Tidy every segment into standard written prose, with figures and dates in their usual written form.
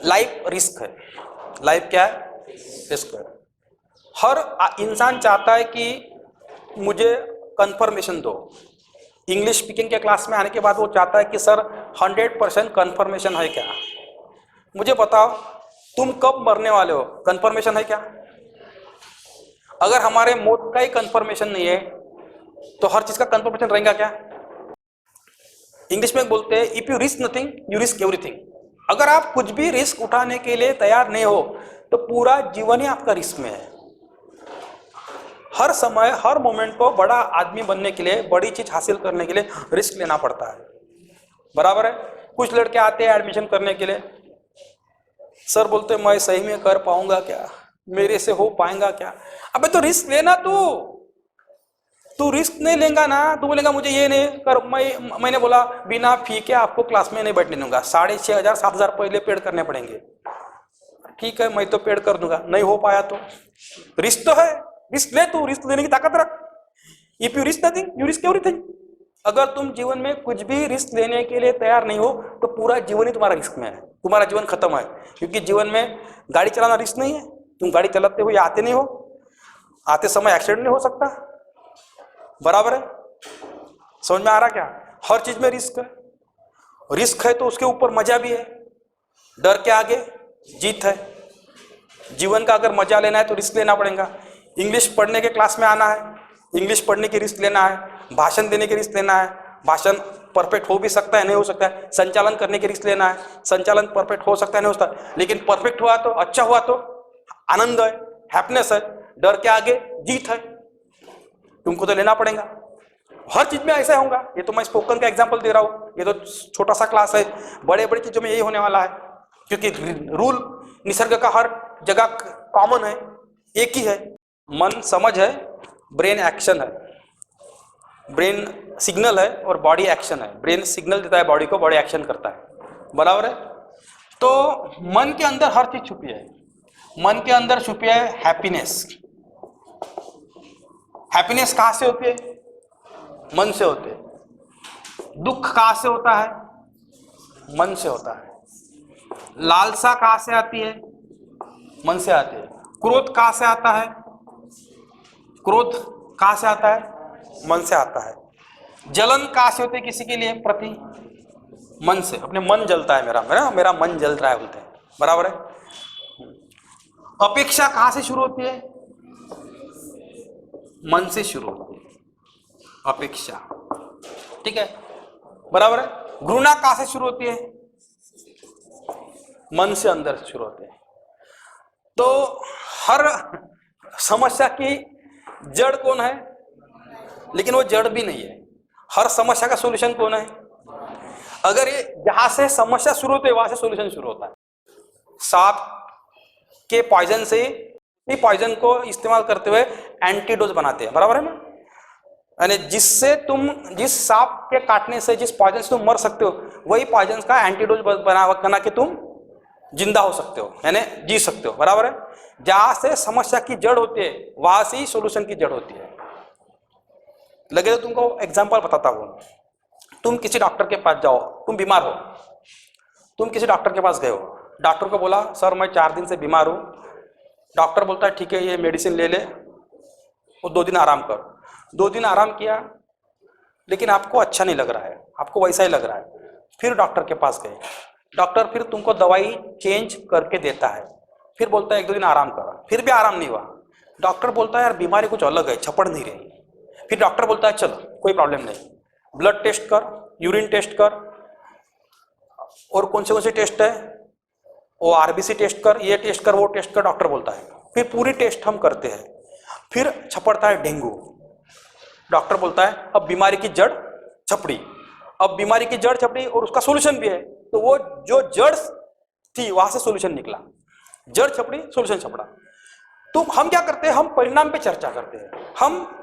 Life risk है। Life क्या है? रिस्क है। हर इंसान चाहता है कि मुझे कंफर्मेशन दो। इंग्लिश स्पीकिंग के क्लास में आने के बाद वो चाहता है कि सर 100% कंफर्मेशन है क्या? मुझे बताओ तुम कब मरने वाले हो, कंफर्मेशन है क्या? अगर हमारे मौत का ही कंफर्मेशन नहीं है तो हर चीज का कंफर्मेशन रहेगा क्या? इंग्लिश में बोलते हैं if you risk nothing you risk everything. अगर आप कुछ भी रिस्क उठाने के लिए तैयार नहीं हो तो पूरा जीवन ही आपका रिस्क में है। हर समय हर मोमेंट को बड़ा आदमी बनने के लिए, बड़ी चीज हासिल करने के लिए रिस्क लेना पड़ता है। बराबर है? कुछ लड़के आते हैं एडमिशन करने के लिए, सर बोलते मैं सही में कर पाऊंगा क्या, मेरे से हो पाएगा क्या? अबे तो रिस्क लेना। तू रिस्क नहीं लेगा ना, तू बोलेगा मुझे ये नहीं कर। मैंने बोला बिना फी के आपको क्लास में नहीं बैठने दूंगा, 6,500 7,000 पहले पेड करने पड़ेंगे। ठीक है मैं तो पेड कर दूंगा, नहीं हो पाया तो रिस्क तो है, रिस्क ले, तू रिस्क लेने की ताकत रख। If you risk nothing you risk everything. अगर तुम जीवन में कुछ भी रिस्क लेने के लिए तैयार नहीं हो तो पूरा जीवन ही तुम्हारा रिस्क में है, तुम्हारा जीवन खत्म है। क्योंकि जीवन में गाड़ी चलाना रिस्क नहीं है। तुम गाड़ी चलाते हुए आते नहीं हो, आते समय एक्सीडेंट नहीं हो सकता। बराबर है? समझ में आ रहा क्या? हर चीज में रिस्क है। रिस्क है तो उसके ऊपर मजा भी है। डर के आगे जीत है। जीवन का अगर मजा लेना है तो रिस्क लेना पड़ेगा। इंग्लिश पढ़ने के क्लास में आना है, इंग्लिश पढ़ने की रिस्क लेना है। भाषण देने की रिस्क लेना है, भाषण परफेक्ट हो भी सकता है नहीं हो सकता है। संचालन करने की रिस्क लेना है, संचालन परफेक्ट हो सकता है नहीं हो सकता, लेकिन परफेक्ट हुआ तो अच्छा हुआ तो आनंद है, हैप्पीनेस है। डर के आगे जीत है, तुमको तो लेना पड़ेगा। हर चीज में ऐसा होगा। ये तो मैं स्पोकन का एग्जांपल दे रहा हूँ, ये तो छोटा सा क्लास है, बड़े बड़ी चीजों में यही होने वाला है। क्योंकि रूल निसर्ग का हर जगह कॉमन है, एक ही है। मन समझ है, ब्रेन एक्शन है, ब्रेन सिग्नल है और बॉडी एक्शन है। ब्रेन सिग्नल देता है बॉडी को, बॉडी एक्शन करता है। बराबर है? तो मन के अंदर हर चीज छुपी है। मन के अंदर छुपी है हैप्पीनेस। हैप्पीनेस कहां से होती है? मन से होती है। दुख कहां से होता है? मन से होता है। लालसा कहां से आती है? मन से आती है। क्रोध कहां से आता है? क्रोध कहां से आता है? मन से आता है। जलन कहां से होती है किसी के लिए प्रति? मन से। अपने मन जलता है, मेरा मेरा मेरा मन जल रहा है बोलते हैं। बराबर है? अपेक्षा कहां से शुरू होती है? मन से शुरू होती है अपेक्षा। ठीक है? बराबर है? घृणा कहां से शुरू होती है? मन से अंदर से शुरू होती है। तो हर समस्या की जड़ कौन है? लेकिन वो जड़ भी नहीं है। हर समस्या का सॉल्यूशन कौन है? अगर ये जहां से समस्या शुरू होती है वहां से सॉल्यूशन शुरू होता है। सांप के पॉइजन से ही पॉइजन को इस्तेमाल करते हुए एंटीडोज बनाते हैं। बराबर है ना? यानी जिससे तुम, जिस सांप के काटने से, जिस पॉइजन से तुम मर सकते हो, वही पॉइजन का एंटीडोज बना के तुम जिंदा हो सकते हो, यानी जी सकते हो। बराबर है? जहां से समस्या की जड़ होती है वहां से ही सॉल्यूशन की जड़ होती है। लगे तो तुमको एग्जांपल बताता हूं। तुम किसी डॉक्टर के पास जाओ, तुम बीमार हो, तुम किसी डॉक्टर के पास गए हो, डॉक्टर को बोला सर मैं 4 दिन से बीमार हूं। डॉक्टर बोलता है ठीक है ये मेडिसिन ले ले और 2 दिन आराम कर। 2 दिन आराम किया लेकिन आपको अच्छा नहीं लग रहा है, आपको वैसा ही लग रहा है। फिर डॉक्टर के पास गए, डॉक्टर फिर तुमको दवाई चेंज करके देता है, फिर बोलता है 1-2 दिन आराम करो, फिर भी आराम नहीं हुआ। डॉक्टर बोलता है यार बीमारी कुछ अलग है, छपड़ नहीं रही। फिर डॉक्टर बोलता है चलो कोई प्रॉब्लम नहीं, ब्लड टेस्ट कर, यूरिन टेस्ट कर, और कौन से टेस्ट है वो आरबीसी टेस्ट कर, ये टेस्ट कर, वो टेस्ट कर, डॉक्टर बोलता है। फिर पूरी टेस्ट हम करते हैं, फिर छपड़ता है डेंगू। डॉक्टर बोलता है अब बीमारी की जड़ छपड़ी, अब बीमारी की जड़ छपड़ी और उसका सॉल्यूशन भी है। तो वो जो जड़ थी वहां से सॉल्यूशन निकला, जड़ छपड़ी सॉल्यूशन छपड़ा। तो हम क्या करते हैं, हम परिणाम पे चर्चा करते हैं, हम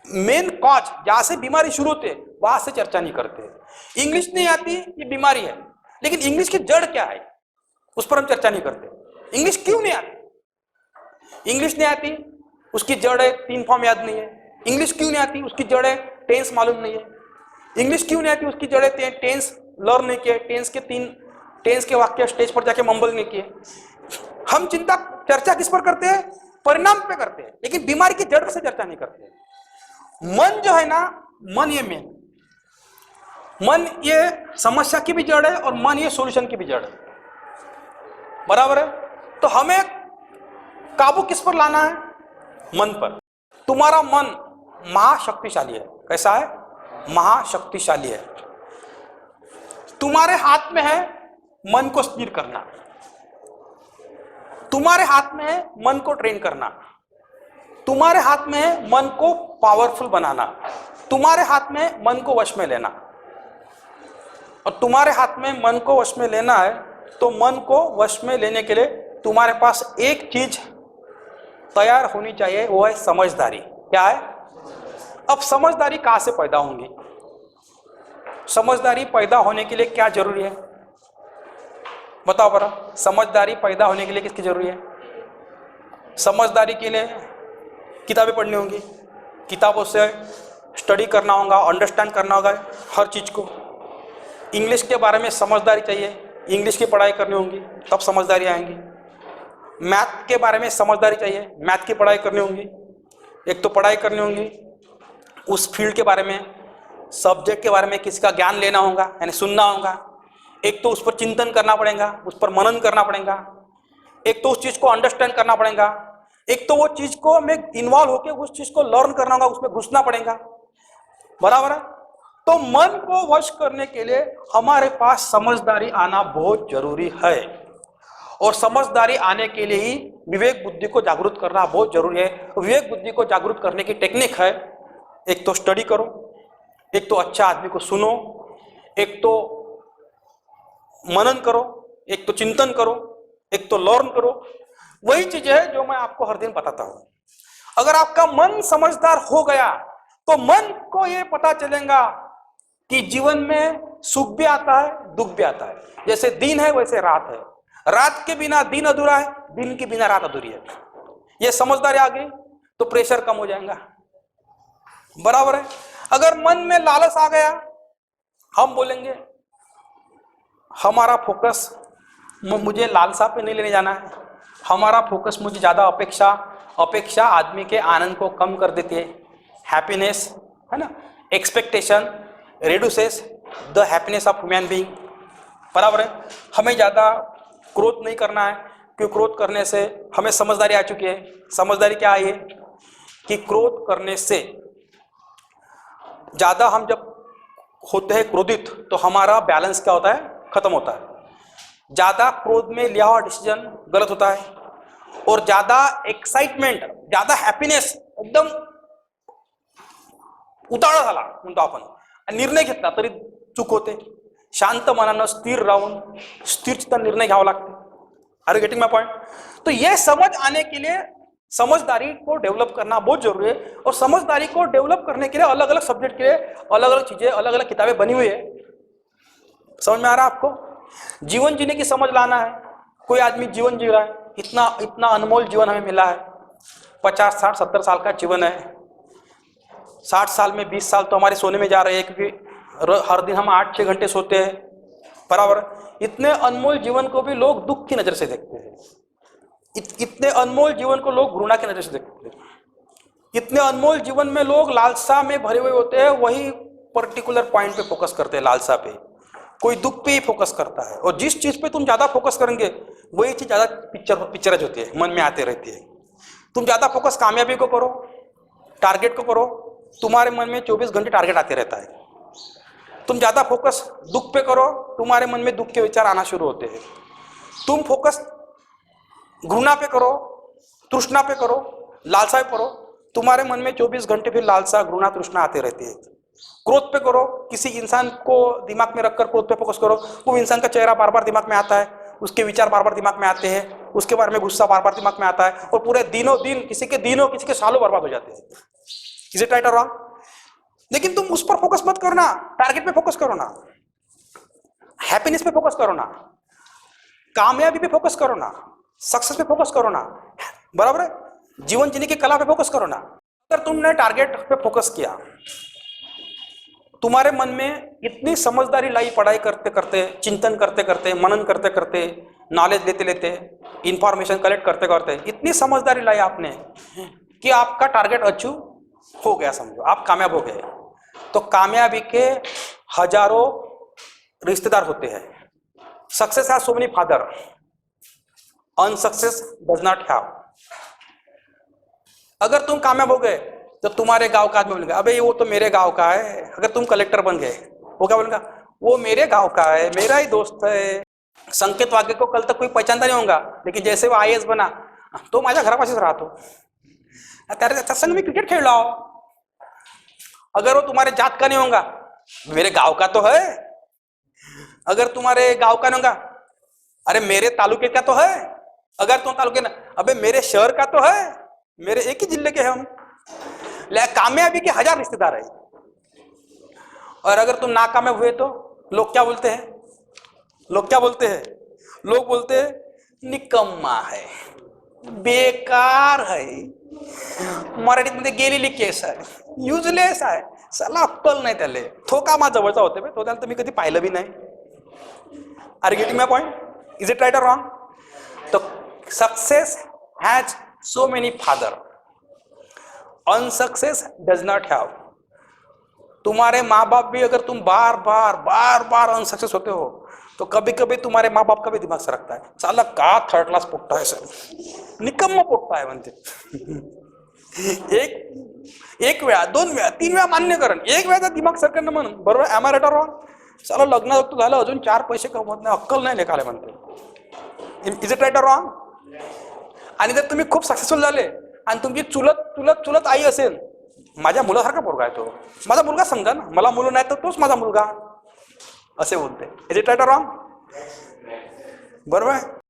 मेन कॉज जहां से बीमारी शुरू होती है वहां से चर्चा नहीं करते। इंग्लिश नहीं आती ये बीमारी है, लेकिन इंग्लिश की जड़ क्या है उस पर हम चर्चा नहीं करते। इंग्लिश क्यों नहीं आती? इंग्लिश नहीं आती उसकी जड़ है 3 फॉर्म याद नहीं है। इंग्लिश क्यों नहीं आती उसकी जड़ है टेंस मालूम नहीं है। इंग्लिश क्यों नहीं आती उसकी जड़ है टेंस लर्न नहीं किया, टेंस के 3 टेंस के वाक्य स्टेज पर जाके मंबल नहीं किए। हम चिंता चर्चा किस पर करते हैं? परिणाम पे करते हैं, लेकिन बीमारी की जड़ से चर्चा नहीं करते। मन जो है ना, मन ये मन ये समस्या की भी जड़ है और मन ये सॉल्यूशन की भी जड़ है, बराबर है। तो हमें काबू किस पर लाना है? मन पर। तुम्हारा मन महाशक्तिशाली है। कैसा है? महाशक्तिशाली है। तुम्हारे हाथ में है मन को स्थिर करना, तुम्हारे हाथ में है मन को ट्रेन करना, तुम्हारे हाथ में है मन को पावरफुल बनाना, तुम्हारे हाथ में मन को वश में लेना। और तुम्हारे हाथ में मन को वश में लेना है तो मन को वश में लेने के लिए तुम्हारे पास एक चीज तैयार होनी चाहिए, वो है समझदारी। क्या है? अब समझदारी कहां से पैदा होंगी? समझदारी पैदा होने के लिए क्या जरूरी है? बताओ बरा, समझदारी पैदा होने के लिए किसकी जरूरी है? समझदारी के लिए किताबें पढ़नी होंगी, किताबों से स्टडी करना होगा, अंडरस्टैंड करना होगा हर चीज को। इंग्लिश के बारे में समझदारी चाहिए, इंग्लिश की पढ़ाई करनी होगी, तब समझदारी आएंगी। मैथ के बारे में समझदारी चाहिए, मैथ की पढ़ाई करनी होगी। एक तो पढ़ाई करनी होगी उस फील्ड के बारे में, सब्जेक्ट के बारे में किसका ज्ञान लेना होगा, यानी सुनना होगा। एक तो उस पर चिंतन करना पड़ेगा, उस पर मनन करना पड़ेगा। एक तो उस चीज को अंडरस्टैंड करना पड़ेगा, एक तो वो चीज को में इन्वॉल्व होकर उस चीज को लर्न करना होगा, उसमें घुसना पड़ेगा, बराबर है। तो मन को वश करने के लिए हमारे पास समझदारी आना बहुत जरूरी है, और समझदारी आने के लिए ही विवेक बुद्धि को जागरूक करना बहुत जरूरी है। विवेक बुद्धि को जागरूक करने की टेक्निक है, एक तो स्टडी करो, एक तो अच्छा आदमी को सुनो, एक तो मनन करो, एक तो चिंतन करो, एक तो लर्न करो। वही चीज है जो मैं आपको हर दिन बताता हूं। अगर आपका मन समझदार हो गया तो मन को यह पता चलेगा कि जीवन में सुख भी आता है, दुख भी आता है। जैसे दिन है वैसे रात है, रात के बिना दिन अधूरा है, दिन के बिना रात अधूरी है। ये समझदारी आ गई तो प्रेशर कम हो जाएगा, बराबर है। अगर मन में लालच आ गया, हम बोलेंगे हमारा फोकस मुझे लालसा पे नहीं लेने जाना है, हमारा फोकस मुझे ज्यादा अपेक्षा आदमी के आनंद को कम कर देती है। हैप्पीनेस है ना, expectation reduces the happiness of human being, बराबर है। हमें ज्यादा क्रोध नहीं करना है, क्योंकि क्रोध करने से हमें समझदारी आ चुकी है। समझदारी क्या है? कि क्रोध करने से ज्यादा हम जब होते हैं क्रोधित तो हमारा बैलेंस क्या होता है? खत्म होता है। ज्यादा क्रोध में लिया हुआ डिसीजन गलत होता है, और ज्यादा एक्साइटमेंट, ज्यादा हॅपीनेस, एकदम उतावळा झाला म्हणतो आपण, निर्णय घेतला तरी चूक होते। शांत मनानं स्थिर राहून स्थिर चित्त निर्णय घ्यावा लागते। Are you getting my point? तो ये समझ आने के लिए समझदारी को डेवलप करना बहुत जरूरी है, और समझदारी को डेवलप करने के लिए अलग अलग सब्जेक्ट के अलग अलग चीजें, अलग अलग किताबें बनी हुई है। समझ में आ रहा है आपको? जीवन जीने की समझ लाना है। कोई आदमी जीवन जी रहा है, इतना अनमोल जीवन हमें मिला है, 50, 60, 70 साल का जीवन है। 60 साल में 20 साल तो हमारे सोने में जा रहे हैं, क्योंकि हर दिन हम 8-6 घंटे सोते हैं, बराबर। इतने अनमोल जीवन को भी लोग दुख की नजर से देखते हैं, इतने अनमोल जीवन को लोग घृणा की नजर से देखते हैं। इतने अनमोल जीवन में लोग लालसा में भरे हुए होते हैं, वही पर्टिकुलर पॉइंट पे फोकस करते हैं, लालसा पे। कोई दुख पे ही फोकस करता है, और जिस चीज पे तुम ज्यादा फोकस करेंगे वही चीज ज्यादा पिक्चराइज होती है, मन में आते रहती है। तुम ज्यादा फोकस कामयाबी को करो, टारगेट को करो, तुम्हारे मन में 24 घंटे टारगेट आते रहता है। तुम ज्यादा फोकस दुख पे करो, तुम्हारे मन में दुख के विचार आना शुरू होते हैं। तुम फोकस घृणा पे करो, तृष्णा पे करो, लालसा पे करो, तुम्हारे मन में 24 घंटे फिर लालसा, घृणा, तृष्णा आते रहती है। क्रोध पे करो, किसी इंसान को दिमाग में रखकर क्रोध पे फोकस करो, वो इंसान का चेहरा बार बार दिमाग में आता है, उसके विचार बार बार दिमाग में आते हैं, उसके बारे में गुस्सा बार बार दिमाग में आता है, और पूरे दिनों दिन, किसी के सालों बर्बाद हो जाते हैं। इज इट राइट और रॉन्ग? लेकिन तुम उस पर फोकस मत करना, टारगेट पे फोकस करो ना, हैप्पीनेस पे फोकस करो ना, कामयाबी पे फोकस करो ना, सक्सेस पे फोकस करो ना, बराबर है। जीवन जीने की कला पे फोकस करो ना। अगर तुमने टारगेट पे फोकस किया तुम्हारे मन में इतनी समझदारी लाई पढ़ाई करते करते, चिंतन करते करते, मनन करते करते, नॉलेज लेते लेते, इंफॉर्मेशन कलेक्ट करते करते, इतनी समझदारी लाई आपने कि आपका टारगेट अचीव हो गया, समझो आप कामयाब हो गए। तो कामयाबी के हजारों रिश्तेदार होते हैं। Success has so many father, unsuccess does not have. अगर तुम कामयाब हो गए तो तुम्हारे गांव का आदमी बोलेगा अबे वो तो मेरे गांव का है। अगर तुम कलेक्टर बन गए, वो क्या बोलेगा, वो मेरे गांव का है, मेरा ही दोस्त है। संकेत वाग्य को कल तक कोई पहचानता नहीं होगा, लेकिन जैसे वो IAS बना तो माझ्या घरापाशीच राहतो, त्याच्या संग मी क्रिकेट खेळ लाओ। अगर वो तुम्हारे जात का नहीं होगा, मेरे गांव का तो है। अगर तुम्हारे गांव का नहीं होगा, अरे मेरे तालुके का तो है। अगर तुम तालुके ना, अबे मेरे शहर का तो है, मेरे एक ही जिले के हैं हम। कामयाबी के हजार रिश्तेदार है। और अगर तुम नाकामयाब हुए तो लोग क्या बोलते हैं, लोग क्या बोलते हैं, लोग बोलते हैं निकम्मा है, बेकार है, मराठीमध्ये गेलेली केस आहे, युजलेस आहे, साला अक्कल नाही त्याले। तो का माझ्या जवळचा होते बे, तो त्याला तर मी कधी पाहिलं बी नाही। Are getting my point? Is it right और रॉन्ग? तो success has so many father, unsuccess does not have. तुम्हारे माँ बाप भी, अगर तुम बार बार अनसक्सेस होते हो तो कभी कभी तुम्हारे माँ बाप का भी दिमाग सरकता है, साला का थर्ड क्लास पोट्टा है सर, निकम्मा पोट्टा आहे म्हणते। एक वेळा, 2 वेळा, 3 वेळा मान्य करण, एक वेळा दिमाग सरकणं म्हणून, बरोबर? एम आय राईट और रॉंग? साला लग्न झालं अजून 4 पैसे कमवत नाही, अक्कल नाही लेखाले म्हणते। इज इट राईट और रॉंग? आणि जर तुम्ही खूप सक्सेसफुल झाले आणि तुमची चुलत आई असेल, माझ्या मुलासारखा पोरगा आहे तो, माझा मुलगा समजा ना, मला मुलं नाही तर तोच माझा मुलगा, असे बोलते। इज इट राईट और रॉंग? बरोबर आहे?